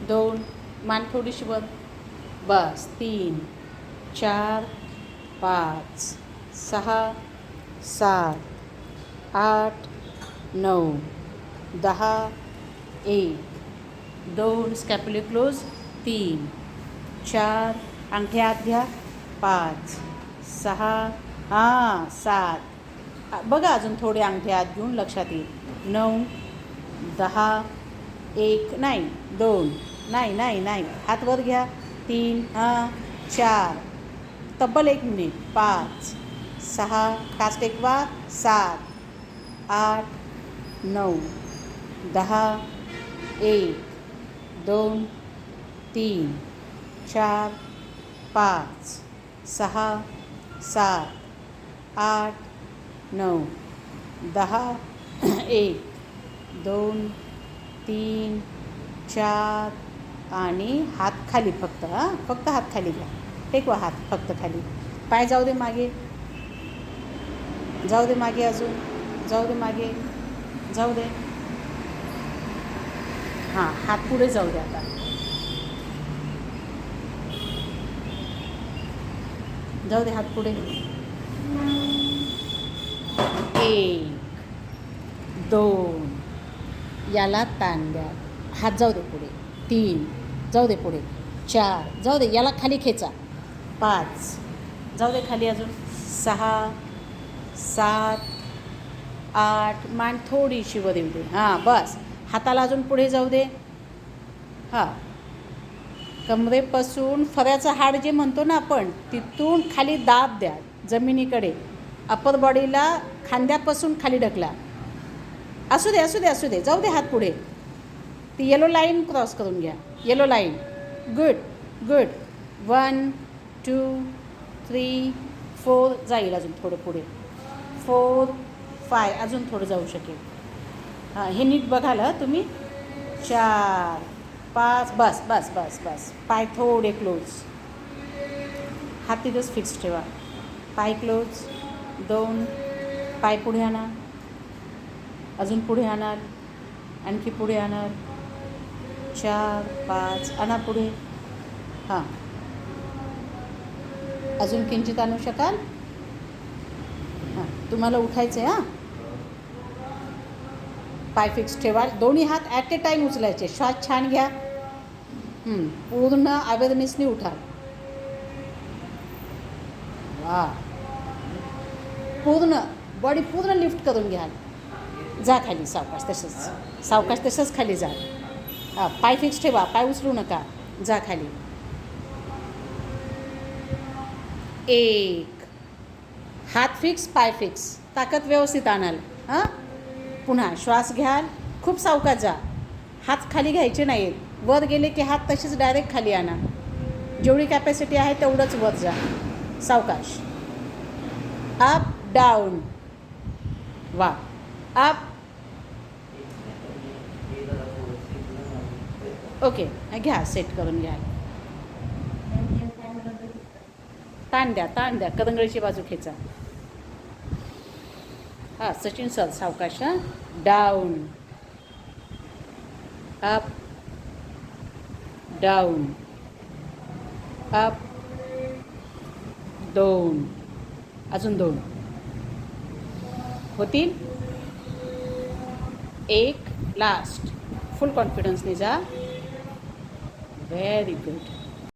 2, मान थोडीशी वर, बस 3, 4, 5, 6, 7, 8, 9, 10, 1, 2, स्कॅप्युले क्लोज, 3, 4, अंगठे आत घ्या, 5, 6, 7, बघा अजून थोडे अंगठे आत घेऊन लक्षात येईल, 9, 10, 1 नाही, 2 नाही हात वर घ्या, 3, 4, तब्बल 1 मिनिट, 5, 6, कास्ट टेकवा, 7, 8, 9, 10, 1, 2, 3, 4, 5, 6, 7, 8, 9, 10, 1, 2, 3, 4 आणि हात खाली फक्त, फक्त हात खाली घ्या, टेकवा हात फक्त खाली, पाय जाऊ दे मागे, जाऊ दे मागे, अजून जाऊ दे मागे, जाऊ दे, हां हात पुढे जाऊ दे, आता जाऊ दे हात पुढे, 1, 2, याला ताण द्या, हात जाऊ दे पुढे, 3, जाऊ दे पुढे, 4, जाऊ दे याला खाली खेचा, 5, जाऊ दे खाली अजून, 6, 7, 8, मान थोडीशी वर येऊ दे, हां बस, हाताला अजून पुढे जाऊ दे, हां कमरेपासून फऱ्याचं हाड जे म्हणतो ना आपण, तिथून खाली दाब द्या जमिनीकडे, अपर बॉडीला खांद्यापासून खाली ढकला, असू दे असू दे असू दे, जाऊ दे हात पुढे, ती येलो लाईन क्रॉस करून घ्या, येलो लाईन, गुड गुड, 1, 2, 3, 4, जाईल अजून थोडं पुढे, 4, 5, अजून थोडं जाऊ शकेल, हां हे नीट बघाल तुम्ही, 4, 5, बस बस बस बस, पाय थोडे क्लोज, हात तिथंच फिक्स ठेवा, पाय क्लोज, 2, पाय पुढे आणा, अजून पुढे आणाल, आणखी पुढे आणाल, 4, 5, आणा पुढे, हां अजून किंचित आणू शकाल, हां तुम्हाला उठायचं आहे, हां पाय फिक्स ठेवा, दोन्ही हात ॲट ए टाईम उचलायचे, श्वास छान घ्या, पूर्ण अवेअरनेसने उठा, वा, पूर्ण बॉडी पूर्ण लिफ्ट करून घ्या, जा खाली सावकाश तसंच, सावकाश तसंच खाली जा, हां पाय फिक्स ठेवा, पाय उचलू नका, जा खाली, 1, हात फिक्स, पाय फिक्स, ताकद व्यवस्थित आणाल, हां पुन्हा श्वास घ्याल, खूप सावकाश जा, हात खाली घ्यायचे नाहीत, वर गेले की हात तसेच डायरेक्ट खाली आणा, जेवढी कॅपॅसिटी आहे तेवढंच वर जा, सावकाश, अप डाऊन, वा, अप, ओके घ्या सेट करून घ्या, ताण द्या, करंगळीची बाजू खेचा, हां सचिन सर सावकाश, हां डाऊन, अप डाऊन, अप, 2, अजून 2 होतील, 1, लास्ट, फुल कॉन्फिडन्सने जा, व्हेरी गुड.